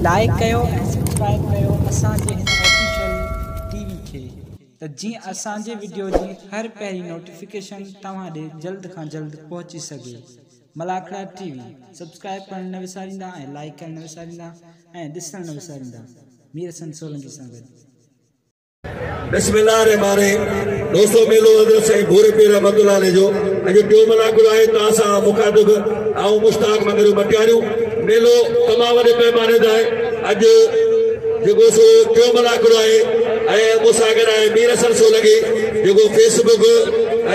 Like कयो ऐं subscribe कयो असांजे हिन ऑफिशियल टीवी खे त जीअं असांजे वीडियो जी हर पहिरीं नोटिफिकेशन तव्हां ॾे जल्द खां जल्द पहुची सघे। मलाखड़ा टीवी सब्सक्राइब करण न विसारींदा ऐं लाइक करण न विसारींदा ऐं ॾिसण न विसारींदा। मीर हसन सोलंकी सां गॾु। बिस्मिल्लाहिर्रहमानिर्रहीम। दोस्तों मेलो हज़रत साईं भूरे पीर रहमतुल्लाह अलैह जो अॼु टियों मलाखड़ो आहे। तव्हां सां मुखातिब ऐं मुश्ताक मंगरू मटियारियूं। मेलो तमामु वॾे पैमाने ते आहे। अॼु जेको सो टियों मलाखड़ो आहे ऐं मूंसां गॾु आहे मीर हसन सोलंकी जेको फेसबुक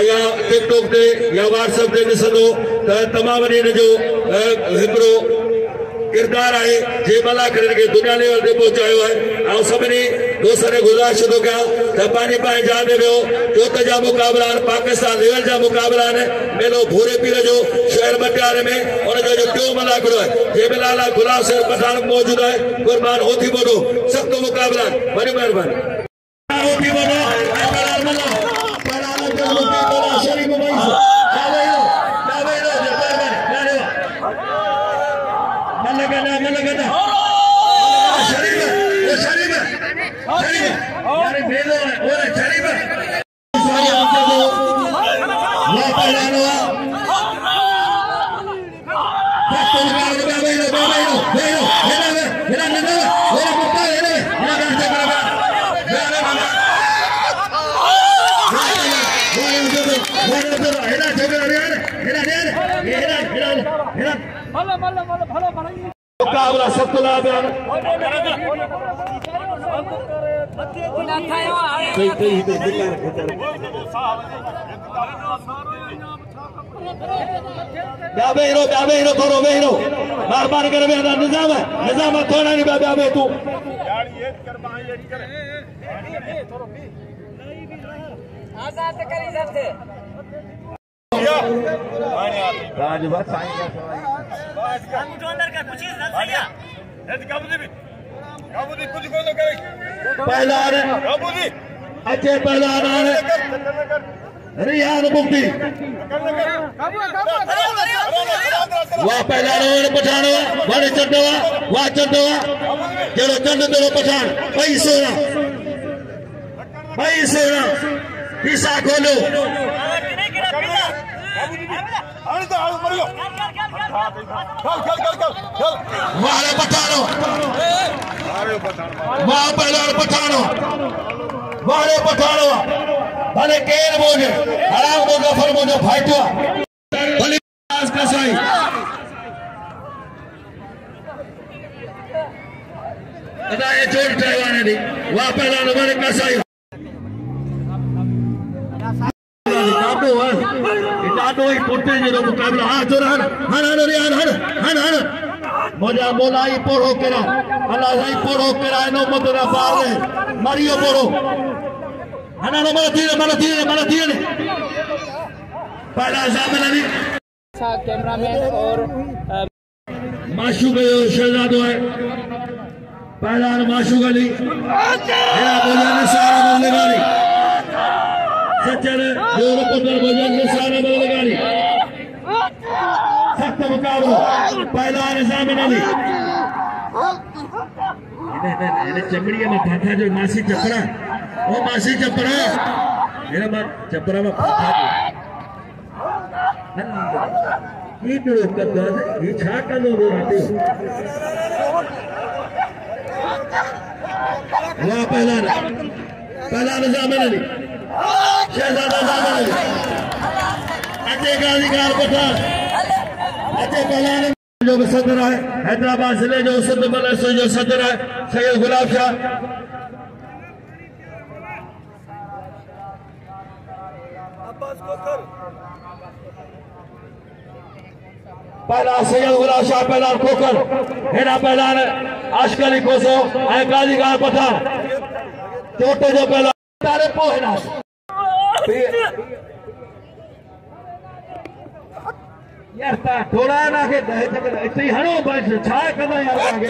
या टिकटॉक ते या व्हाट्सएप ते ॾिसंदो त तमामु वॾी हिन जो हिकिड़ो किरदार है जे मलाखड़े के दुनिया लेवल ते पहुंचायो है। ऐं सभिनी दोस्तनि गुज़ारिश थो कयां त पंहिंजी पंहिंजी जान में वियो चोट जा मुक़ाबला आहिनि, पाकिस्तान लेवल जा मुक़ाबला आहिनि। मेलो भूरे पीर जो शहर मटियारे में उनजो जो टियों मलाखड़ो है जंहिंमें लाला गुलाब सिंह पठान मौजूद है। कुर्बान होती बोलो सख्त मुक़ाबला वॾी महिरबानी होती बोलो मुकाबला सतला थोरो वेहो महिरबानी करे वेहंदा निज़ाम थोड़ा नहीं ॿिया वे तूं पहलवान अचे पहलवान रियान मुफ्ती वाह पहलवान पठान वाले चंडवा वाह चंडवा जड़ो चंड तेरो पठान भाई सोना हिस्सा खोलो वाले पठानो वाह पहलवान पठानो वाले पठानो भले केर बोझे हराम को गफर बोझो फाइटो भले का साई अदा ये चोट ड्राइवर ने वाह पहलवान भले का साई डाडो ही पुटे जो मुकाबला हां तो हन रियान हन मोजा मोलाई पोड़ो केरा अल्लाह साईं पोड़ो केरा नो मदरा पार है मरियो पोड़ो हन मन तीर पहला सामने नहीं कैमरामैन और माशूक शहजादो है पहला माशूक अली मेरा बोलने सारा बोलने वाली सच्चर जो पुत्र भजन में सारा बोलने वाली सख्त मुकाबला पहला निजाम अली इन्हें चमड़िया में फाथा जो मासी चपड़ा ओ मासी चपड़ा मेरा बात चपड़ा में फाथा ये तो करता है ये छा का लोग रहते वाह पहला निजाम अली शहजादा निजाम अली अजय गाजीगार पठान अजय पहला जो सदर है हैदराबाद जिले जो सिंध मदरसे जो सदर है सैयद गुलाब शाह पहला सैयद गुलाब शाह पहला खोकर हेरा पहला आशिक अली कोसो गाजीगार पठान चोटे जो पहला तारे पोहना यार थोड़ा ना के इतनी हणो बस छा कदा यार आगे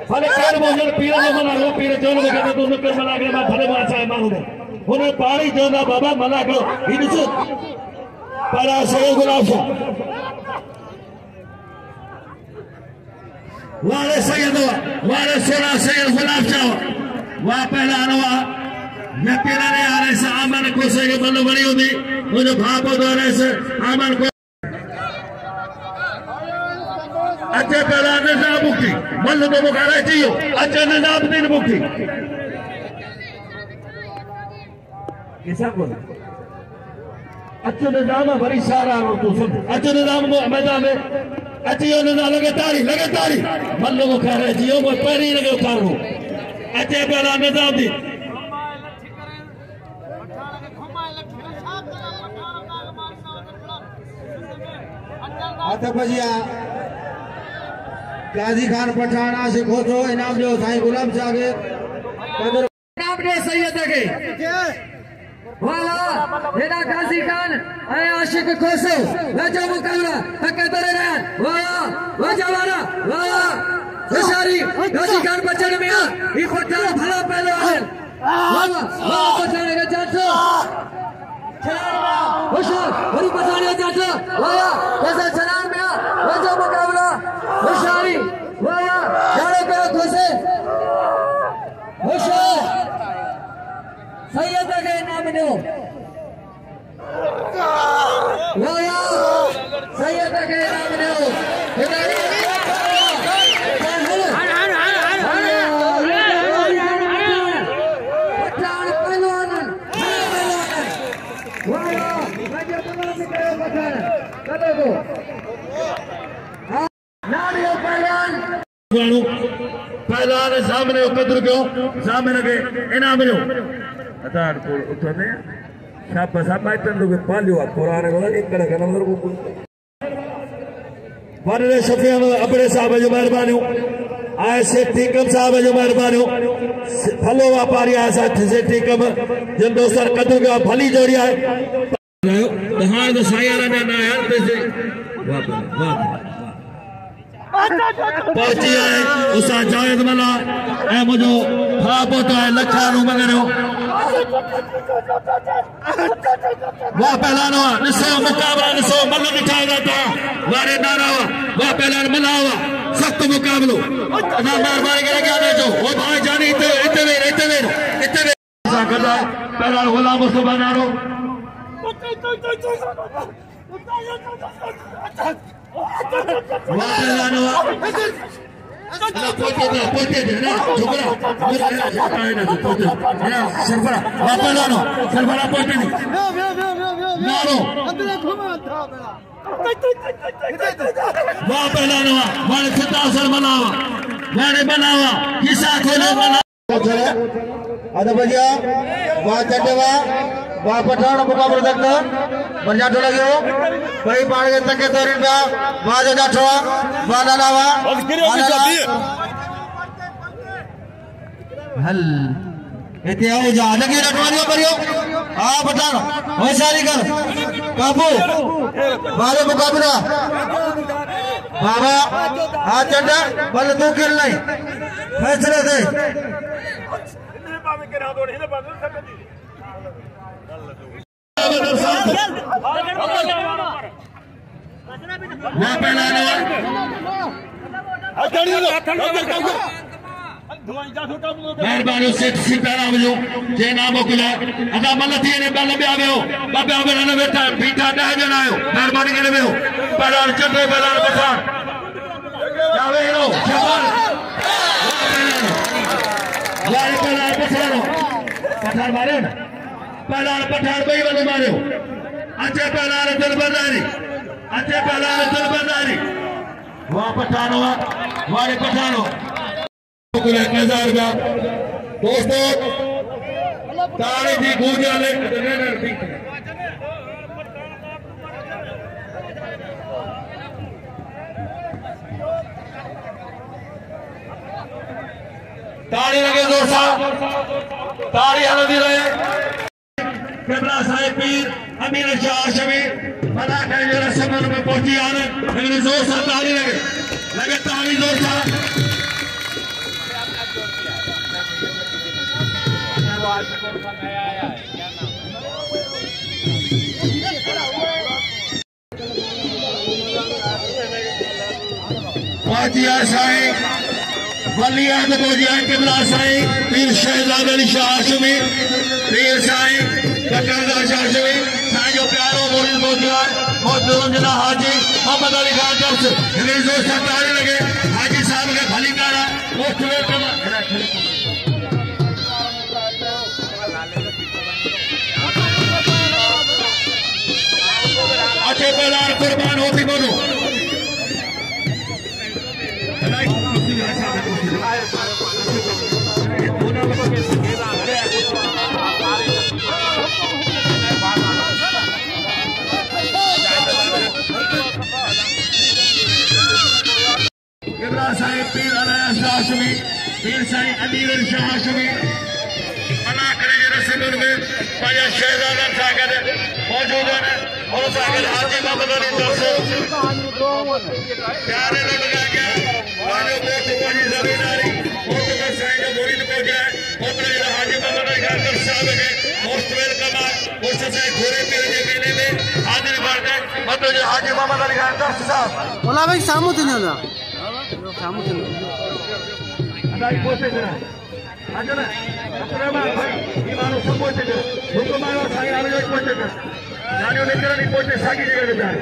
भले केर मोजन पीर जो मना रो पीर चोन में के तो नकर मना के मा भले मा चाहे मानू हुने पाणी चोंदा बाबा मना करो ही ॾिसो पहला सैयद गुलाब शाह वाले सैयद वाले सोना सैयद गुलाब शाह वहाँ पहला नवा यकीन नहीं आ रहे से आमन को से के बंद बनी होती मुझे भाप हो रहे से आमन को अच्छे पहला निजाम मुक्ति बंद तो मुखारा चाहिए अच्छे निजाम दिन मुक्ति किसा को अच्छे निजाम बड़ी सारा तू सुन अच्छे निजाम मैदान में अच्छी निजाम लगे तारी बंद मुखारा चाहिए वो पैरी लगे उतारो अच्छे पहला निजाम दी आता भजिया गाजी खान पठाना से खोतो इनाम जो साईं गुलाम शाह के इनाम दे सैयद के वाला हेना गाजी खान आए आशिक खोसो वजो मुकाबला हके दरे रहन वाह जवाना वाह होशियारी गाजी खान बचन में ई पठान भला पहलवान वाह पठान के जातो होशियार बड़ी पठान के जातो वाह कैसा चलान में वजो मुकाबला होशियारी वाह जाने पे खोसे होशियार सैयद के नाम दो वाह सैयद के नाम दो पहला सामने कदर क्यों सामने के इनाम जो अतार को उठने शाप सामा इतने लोग पालियो पुराने वाला एक कड़ा का नंबर को वाले शफिया अपने साहब जो मेहरबानी आए से टीकम साहब जो मेहरबानी फलो व्यापारी आया साथ से टीकम जन दोस्तर कदर का भली जोड़ी आए दहाड़ तो सायारा ना यार पैसे वाह पहुंची है उसा जायद मला ए मुझो भाप होता है लखानू मगरो वाह पहलानो निसो मुकाबला निसो मल्ल दिखाया जाता वारे नारावा वाह पहलान मलावा सख्त मुकाबलो ना मेहरबानी करे क्या दे जो वो भाई जानी इतने सा करदा पहलान गुलाम मुस्तफा नारो वाह पठान मुकाबला तक बरजाटो लगे भाई पाड़ के तक के तोरिन पे वाह जो जाठो वाह लावा हल इते आओ जा लगे रटवानियो करियो आ पठान होशियारी कर काबू वाले मुकाबला बाबा आ चड्डा बल तू किल नहीं फैसले से मेहरबानी से सीताराम जो जे नाम कुला अदा मलती ने बल में आवेओ बाबे आवे ने बैठा बीठा डा जना आयो मेहरबानी करे वेओ पलार चटे पलार पठान जावे रो जवान वाले पलार पठान मारे ना पलार पठान भाई वाले मारे अच्छे पलार दिल बंदारी वहाँ पठानो वाले पठानो दोस्तों तारे जी गूंजा ले ताड़ी लगे दोस्तों ताड़ी हल्दी रहे कैमरा साहिब पीर अमीर शाह शमीर मना करेंगे रसमन में पहुंची आने लेकिन जोर से ताड़ी लगे ताड़ी जोर से पहुंचिया साईं वलियात पहुंचिया किबला साईं पीर शहजाद अली शाह हाशमी पीर साईं ककरदार शाह हाशमी साईं जो प्यारो मुरीद पहुंचिया मोहतरम जना हाजी मोहम्मद अली खान जब्स इन्हें जोर से ताली लगे हाजी साहब के भली कारा मोस्ट वेलकम अच्छे पैदार कुर्बान होती बोलो साहिब पीर अलाया शाह हाशमी पीर साईं अमीर शाह हाशमी अल्लाह करे जे रसूल में पाया शहजादा सागद मौजूद है और सागद हाजी मोहम्मद अली दरसो प्यारे ने लगा गया वाले बहुत बड़ी जमींदारी बहुत का साईं जो मुरीद पहुंच गया बहुत बड़ी हाजी मोहम्मद अली खान दरस साहब के मोस्ट वेलकम उस से घोड़े पीर के मेले में हाजिर करते मतलब जो हाजी मोहम्मद अली खान दरस साहब बोला भाई सामू दिन ना अदाई पहुंचे जरा आजा ना अकरमा भाई ये मानो सब पहुंचे जरा हुकुम मानो साईं आने जो पहुंचे जरा जानियो लेकर नहीं पहुंचे सागी जगह पे जाए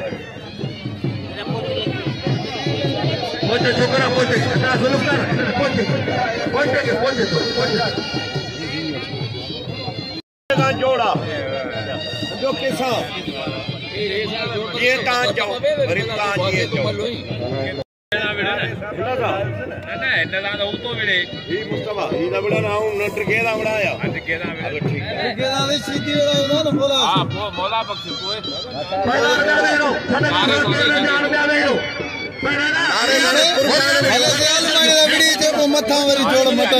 पहुंचे छोकरा पहुंचे ना सुलभ कर पहुंचे का जोड़ा जो कैसा ये कान जाओ गरीब कान ये जाओ मथा वरी जोड़ मटा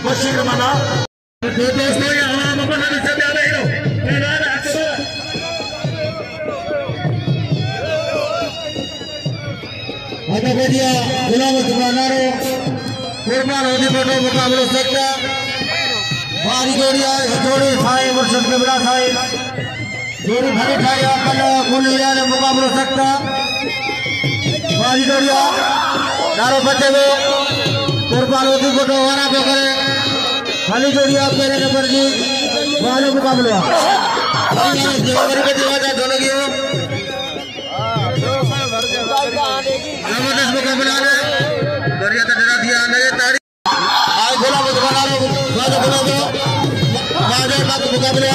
बशीर मना दोस्तों ये हमारा मकान से प्यारे हीरो आता बढ़िया गुलाम सुबानारो कुर्बान होती फोटो मुकाबलो सकता बारी जोड़िया जोड़ी साईं मुर्शिद किबला साईं जोड़ी भरी ठाया कल कुलिया ने मुकाबलो सकता बारी जोड़िया नारो बच्चे को कुर्बान होती फोटो वाला पे करे खाली जोड़िया पहले नंबर की वाले मुकाबलो देवगरी के देवादा दोनों की जबरदस्त मुकाबला है बढ़िया डरा दिया लगे ताड़ी आज गोला बना लो बाजा बना दो बाजा बात मुकाबला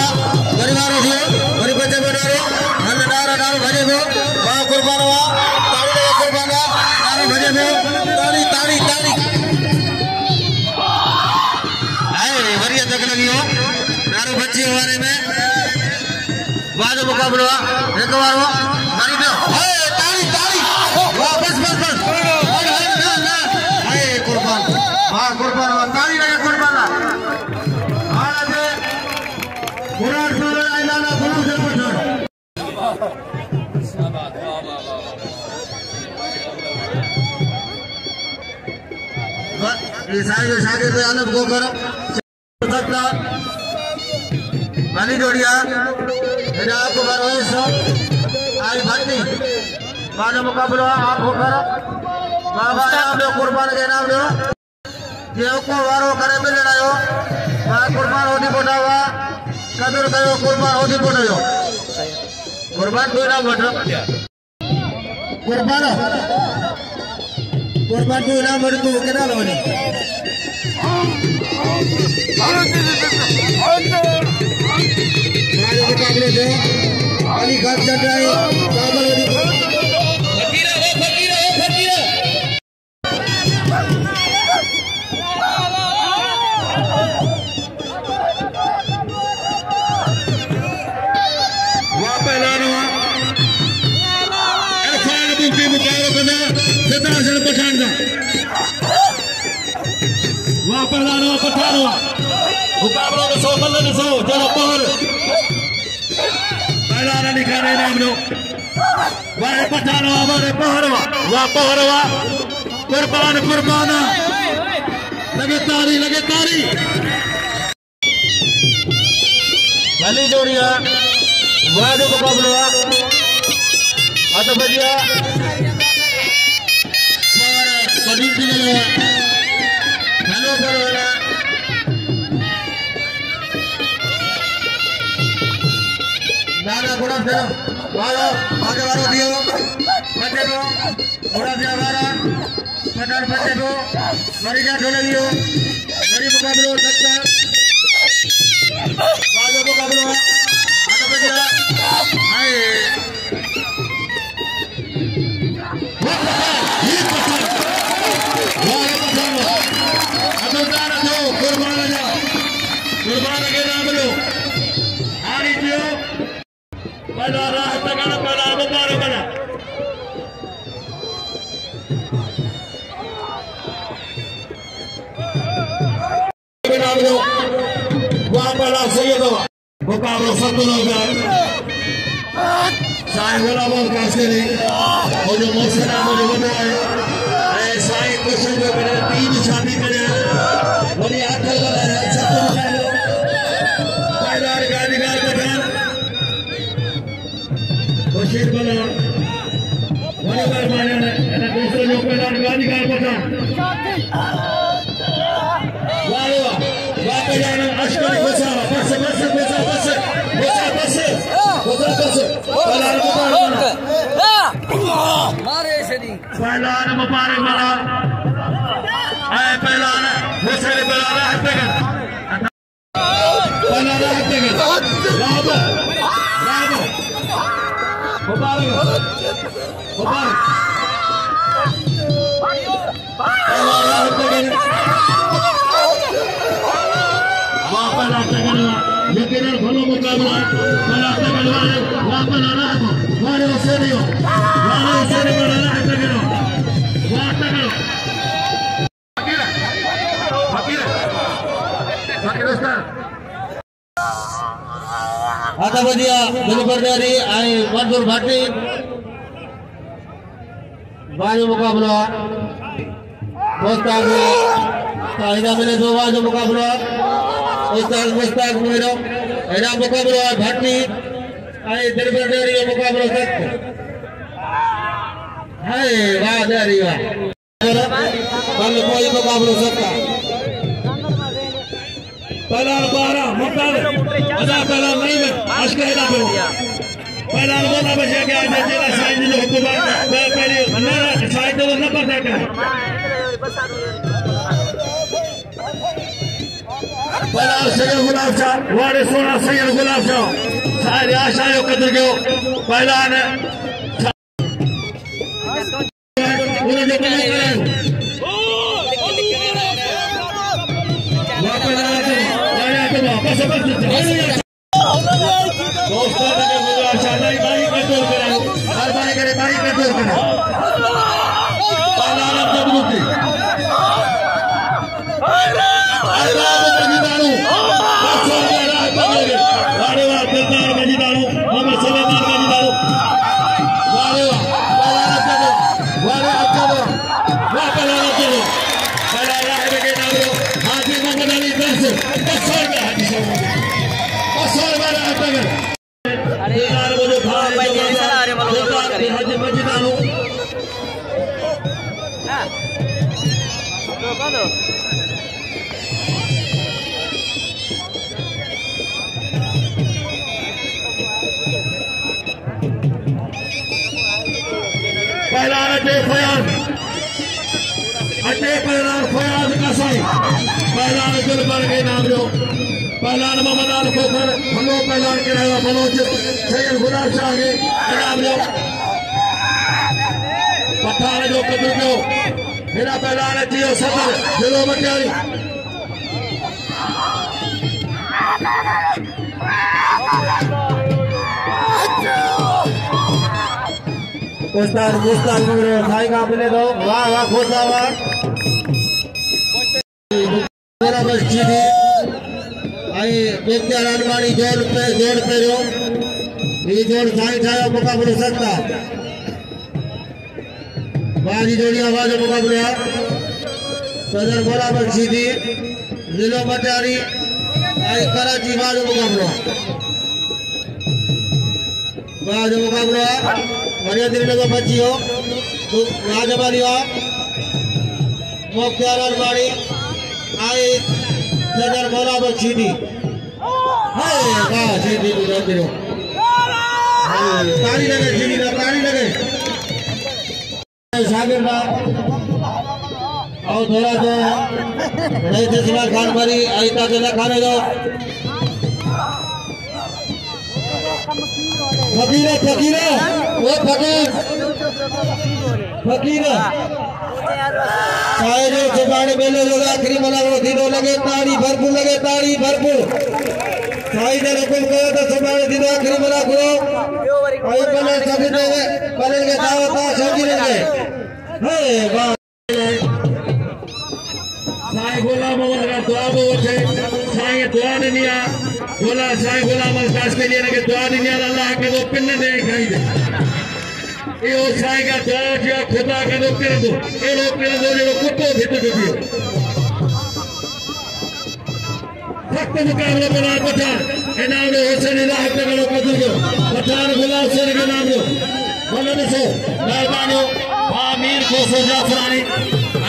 परिवार दियो बड़ी बच्चे बना रो हम नारा भजे दो बा कुर्बान हुआ ताड़ी लगे कुर्बान नारा भजे दो ताड़ी ताड़ी ताड़ी आए बढ़िया तक लगी हो नारो बच्चे हमारे में बाजा मुकाबला एक बार हो मारी दो ताड़ी ताड़ी बस बस बस हाय कुर्बान हां कुर्बान ताली लगे कुर्बान आज विराट कोहली आइलाना गुरु से पूछो ये सारे शागिर्द आनंद को करो सकता वाली जोड़िया मेरा आपको बरवाइस आज भक्ति बाजा मुकाबला आप होकर बाबा नाम लो कुर्बान के नाम लो जो को वारो करे मिल रहा हो कुर्बान होती बोटावा कदर करो कुर्बान होती बोटायो कुर्बान कोई ना बोटो कुर्बान कोई ना बोट तू केना लोनी बाजा मुकाबले दे अली खान चटाई काबल मुकाबला दसो बल्ले दसो चलो पर पहला निकाले नाम लो वारे पठानो हमारे पहरवा वाह पहरवा कुर्बान कुर्बान लगे तारी भली जोड़िया वाह जो मुकाबला आता बढ़िया कभी भी नहीं हुआ हेलो करो ना दादा गुड़ा से वाला आगे वाला दियो बच्चे को गुड़ा से वाला मटर बच्चे को मरीजा ढोले दियो बड़ी मुकाबला सकता वाला मुकाबला आता बढ़िया आए कुर्बान के नाम लो हारी दियो पहला राह तगड़ा पहला मुबारक बना के नाम लो वहां पहला सैयद मुकाबला संतुलन का साईं गुलाबों का से और जो मौसम मुझे बताया साईं क्वेश्चन जो करे 3 शादी करे बड़ी आखिर वाला है संतुलन गाड़ीगार बना बशीर बना बड़ी बार माने ना दूसरे लोग पे गाड़ीगार बना वाह वाह पे जाना अश्करी बसा बस मारे सदी पहलान मुबारक बना है पहलान दूसरे पहलान हत्या कर पहलान हत्या कर राबो मुबारक पहलान हत्या कर वहाँ पहलान हत्या कर लेकिन भलो मुकाबला पहलान हत्या कर वहाँ पहलान मारे उसे नहीं हो मारे उसे नहीं पहलान हत्या करो वहाँ हत्या करो आता बढ़िया दिलबरदारी आए मंजूर भाटी बाजू मुकाबला मुस्ताक कायदा मिले दो बाजू मुकाबला मुस्ताक मेरो ऐना मुकाबला भाटी आए दिलबरदारी मुकाबला सख्त है वाह दारी वाह कल कोई मुकाबला सख्त पहला 12 मुकाबला अदा पहला नहीं में अश्करा पे पहला बोला बचे के आज जिला साइड जो हुकूमत पहले ना साइड तो न पता क्या पहला सैयद गुलाब शाह वारे सोना सैयद गुलाब शाह सारे आशाओं कदर के पहला ने उन्हें जो करें दोस्तों ने मुझे आशा नहीं बाई कंट्रोल करा हर बारी करे बाई कंट्रोल करा पाला आलम जबरूती आलम मजीदारू बच्चों के राह बदले वारे वाह दिलदार मजीदारू मोहम्मद सलेमान मजीदारू वारे वाह पाला आलम जबरू वारे अब्दुल्ला वाह पाला आलम जबरू पाला आलम के नाम लो हाजी मोहम्मद अली दस बसर में हाजी साहब बसर में अटकर अरे यार वो जो भाई कैसा आ रहे वालों को करे हाजी मजीदारू हां रोको दो पहला अटे फयाज कसाई पहला दिलबर के नाम लो पहला मोहम्मद आल खोखर भलो पहला के रहेगा बलोच सैयद गुलाब शाह के नाम लो पठान जो कदर जो मेरा पहला ने जियो सदर दिलो मटियारी उस्ताद मुस्ताक भाई का मिले दो वाह वाह खोटा वाह मेरा बस चीनी आई बेचारा अनवाणी जोड़ पे रो ये जोड़ साई ठाया मुकाबला सकता बाजी जोड़ी आवाज मुकाबला सदर बोला बस चीनी जिलो मटारी आई कराची बाज मुकाबला वाह जो मुकाबला बढ़िया तरीके से बच्ची हो तो राजमानी हो मुख्तार अलमारी आई सदर मौला बख्शीदी हाय वाह सीधी को जाते हो ताली लगे सीधी का ताली लगे सागर ना और थोड़ा सा नहीं थे सिला खान मारी आई ताकि ना खाने दो फकीरा फकीरा वो फकीरा चाहे जो सुबाने मेले लोग आखिरी मना वो दिनों लगे ताड़ी भरपूर लगे ताड़ी भरपूर चाहे जो रकम करो तो सुबाने दिनों आखिरी मना करो और पहले सभी देवे पहले के दावत आ सभी लगे हे वाह साईं गुलाम मोहम्मद का दुआ बोले साईं दुआ नहीं आ बोला साईं गुलाम अल्लाह के लिए लगे दुआ नहीं आ अल्लाह के वो पिन दे खाई दे ये साईं का दुआ जो खुदा के वो पिन दो ये लोग पिन दो जो कुत्तो भीतर दियो सख्त मुकाबला बना पठान इनाम ने हुसैन इलाह के करो कदर पठान गुलाम हुसैन के नाम दो बोलो दसो मेहरबानी आमीर कोसो जाफरानी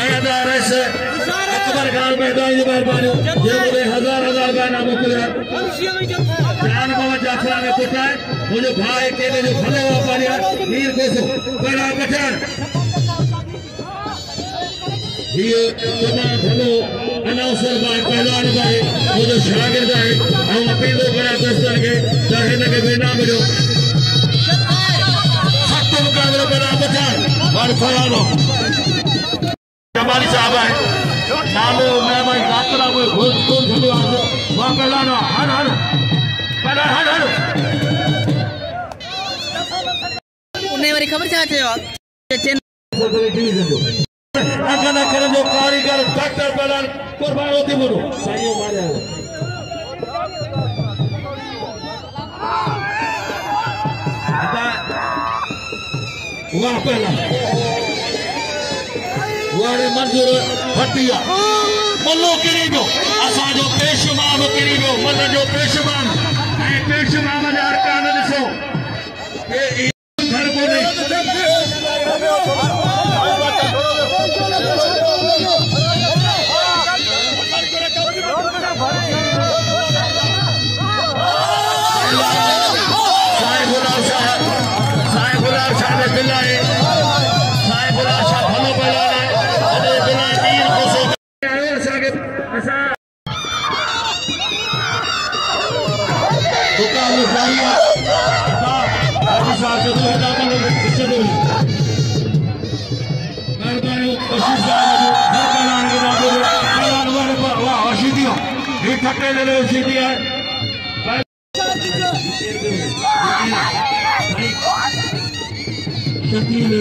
आयादा रस अकबर खान मेहरबानी मेहरबानी ये बोले हजार का नाम खुला जान बाबा जाफरा ने पूछा है मुझे भाई के जो खड़े हुआ पानिया मीर कोसो बड़ा पठान ये तमाम भलो अनाउंसर भाई पहलवान भाई मुझे शागिर्द है हम अपील दो बड़ा दोस्तों के चाहे न के बिना मिलो सख्त मुकाबला बड़ा पठान और फलानो जमाली साहब है नालो मैं भाई यात्रा में घोष घोष घोष वहाँ पहलानो हर हर पहला हर हर उन्हें वाली खबर चाहते हो आप अगर अगर जो कारीगर डॉक्टर पहलान कुर्बान होती बोलो सही हो मारे वहाँ पहला वारे मंजूर हटिया मल्लो करीबो असा जो पेशवाम करीबो मल्ल जो पेशवाम ऐं पेशवाम जा अरकान ॾिसो ये घर को नहीं साईं गुलाब शाह ने बिलाए साईं गुलाब शाह भलो पहलवान है अरे बिला मीर कोसो असांखे असां मुकाबलो जारी आहे असां साहब जो हेॾा भलो छॾो महिरबानी कोशिश कयो हर पहलवान खे नाम पहलवान वारे वाह वशीदी ही ठके ले वशीदी है शकील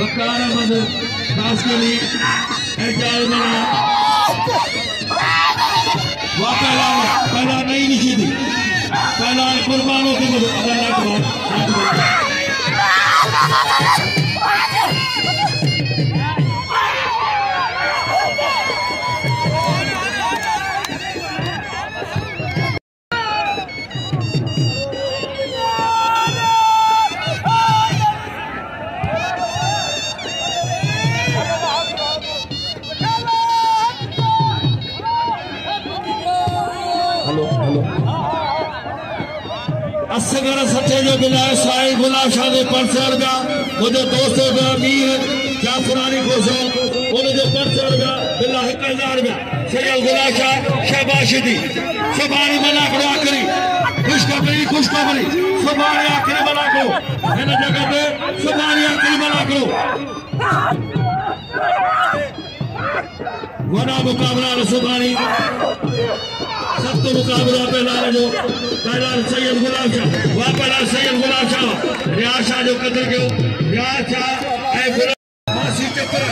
वकार अहमद खासकरी एजाज मना वह पहला नहीं निशी थी पहला कुर्बानों की मदद अल्लाह असगर सचे जो बिलाए साईं गुलाब शाह ने परसर का मुझे दोस्तों का मीर जाफरानी कोसो उनजो परसर का बिला 1000 का सैयद गुलाब शाह शहबाशिदी सुभानी मना करो आखिरी खुशखबरी सुभानी आखिरी मना करो इन जगह पे सुभानी आखिरी मना करो वना मुकाबला सुभानी सख्त मुकाबला पहला जो पहला सैयद गुलाब शाह वहाँ पहला सैयद गुलाब शाह रियाज शाह जो कदर कयो रियाज शाह ऐं मासी चक्र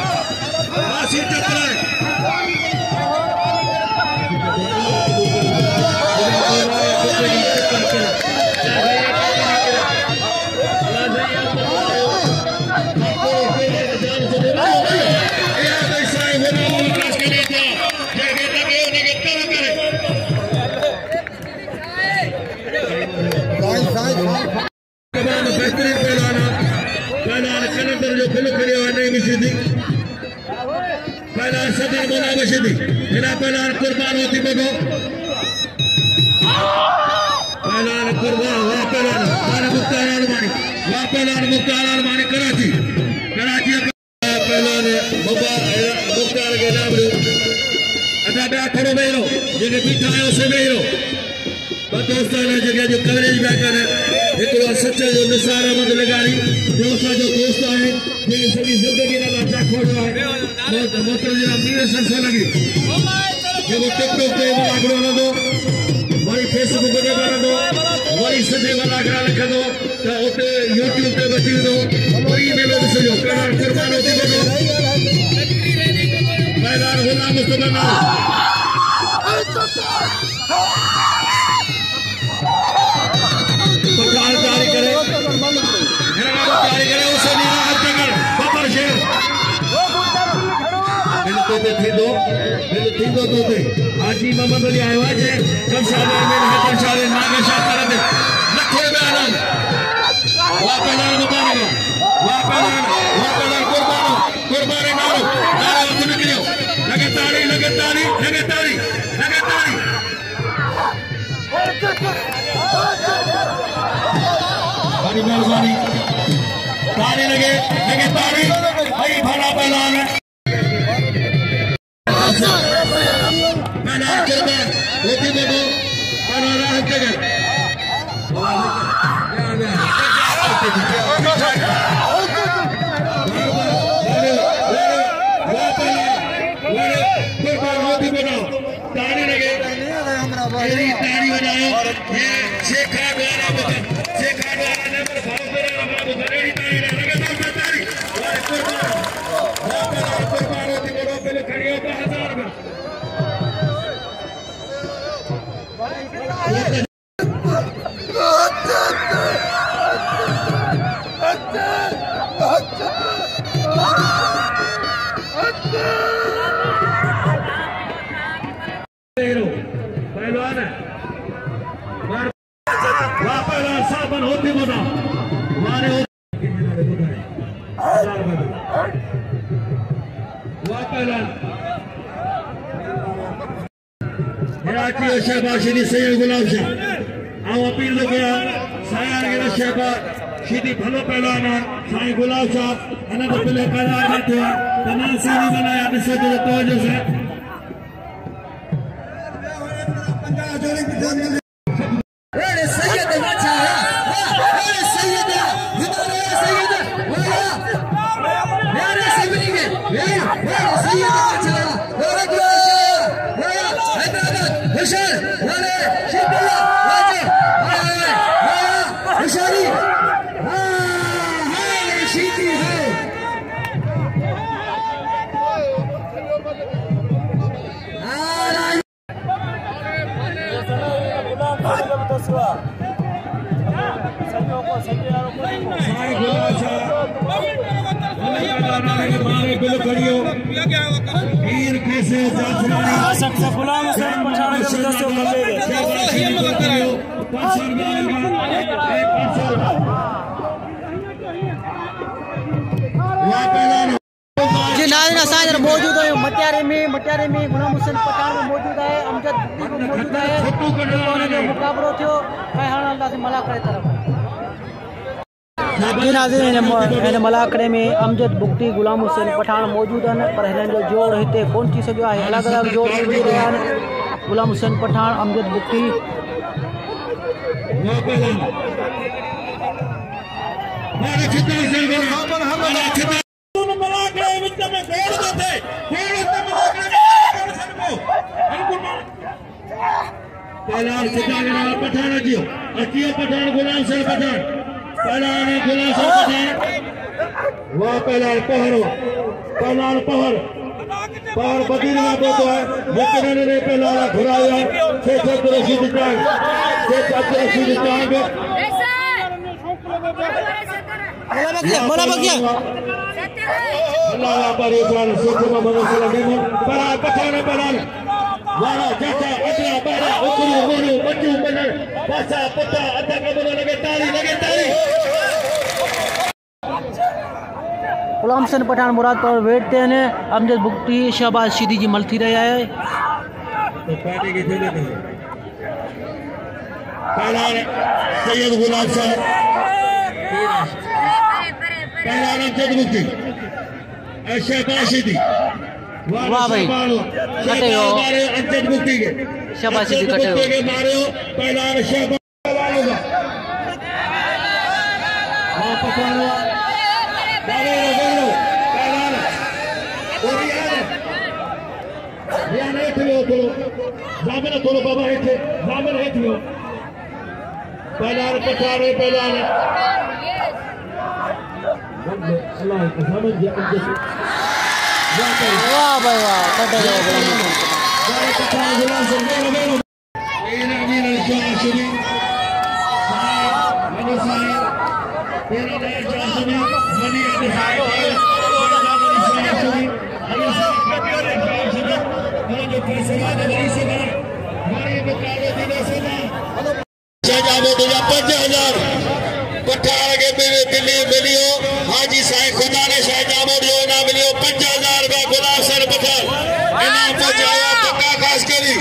सिंधी हेना पहलवान कुर्बान होती बगो पहलवान कुर्बान हुआ पहलवान मुख्तार आलमानी हुआ पहलवान मुख्तार आलमानी कराची पहलवान मुख्तार के नाम अदा बया खड़ो वेरो जेके बीठा आयो से वेरो दोस्तान जगह जो कवरेज में कर एकड़ो सच जो निसार अहमद लगारी जो जो दोस्त है ये सभी जिंदगी ना लाचा खोड़ो है मोटर जी मीर संसा लगी ये वो टिकटॉक पे वाला न दो वही फेसबुक पे न दो वही सदे वाला करा लिख दो तो उते यूट्यूब पे बची दो वही मेलो दिसो करार कुर्बान होती बनो मैदान गुलाम मुस्तफा ना आजी मोहम्मद अली आयो है कमशाले में कमशाले नागेशा करते लखे में आनंद वापलान मुबारक वापलान कुर्बानी नारो नारो निकलियो लगातारी बड़ी मेहरबानी ताली लगे ताली भाई भला पहलवान होती बनो पहलवान हत्यागर होती बनो ताली लगे ताली बनाओ ये शेखा द्वारा नंबर भाव ताली कुर्बान होती बनो पहले खड़ी होता 1000 में पहलवान पहलवान साबन होती बना हमारे शहबाशी सैयद गुलाम शाह आओ अपील गया सायार शहबाज सीधी भलो पहलवान साईं गुलाम शाह अनंत पिले पहलवान बैठे तमाम सीधी बनाया ॾिसो जो तवजो से गुलाम हुसैन पठान मौजूद है मटियारे में गुलाम हुसैन पठान मौजूद है अमजद मौजूद है जो मुकाबलो थियो मला करे तरफ इन मलाकड़े में अमजद बुगटी गुलाम हुसैन पठान मौजूद हैं पर हिननि जो जोड़ हिते कोन थी सघियो आहे अलॻि अलॻि जोड़ थी रहिया आहिनि गुलाम हुसैन पठान अमजद बुगटी पठान अचियो पठान गुलाम हुसैन पठान पहलवान गुलाम शाह पठान वाह पहलवान पहर बदीन में बोतो है लेकिन इन्होंने पहलवान घुराया शेख अब्दुल रशीद टांग मोला बगिया अल्लाह पर इकरार शेख मोहम्मद सल्लल्लाहु पठान पहलवान वाला जाता अदरा बारा उकरू मोरू बच्चू बनर पासा पता अदा कबल लगे ताली गुलाम हुसैन पठान मुरादपुर वेट ते आहिनि। अमजद बुगटी शहबाज शीदी जी मल थी रहिया आहे। सैयद गुलाम साहब पहलवान अमजद बुगटी शहबाज शीदी। वाह भाई कटे हो अमजद बुगटी के शहबाज शीदी कटे हो मारे हो पहलवान शहबाज थोड़ो बाबा हेठे जामिन हेठि वियो पहलवान पठान पहलवान वाह भाई वाह कटे हो पठान के दिल्ली मिलियो हाजी साईं खुदा ने शाहजामो जो इनाम मिलियो 50,000 रुपया गुलाम हुसैन पठान इनाम पहुंचाया पक्का खास करी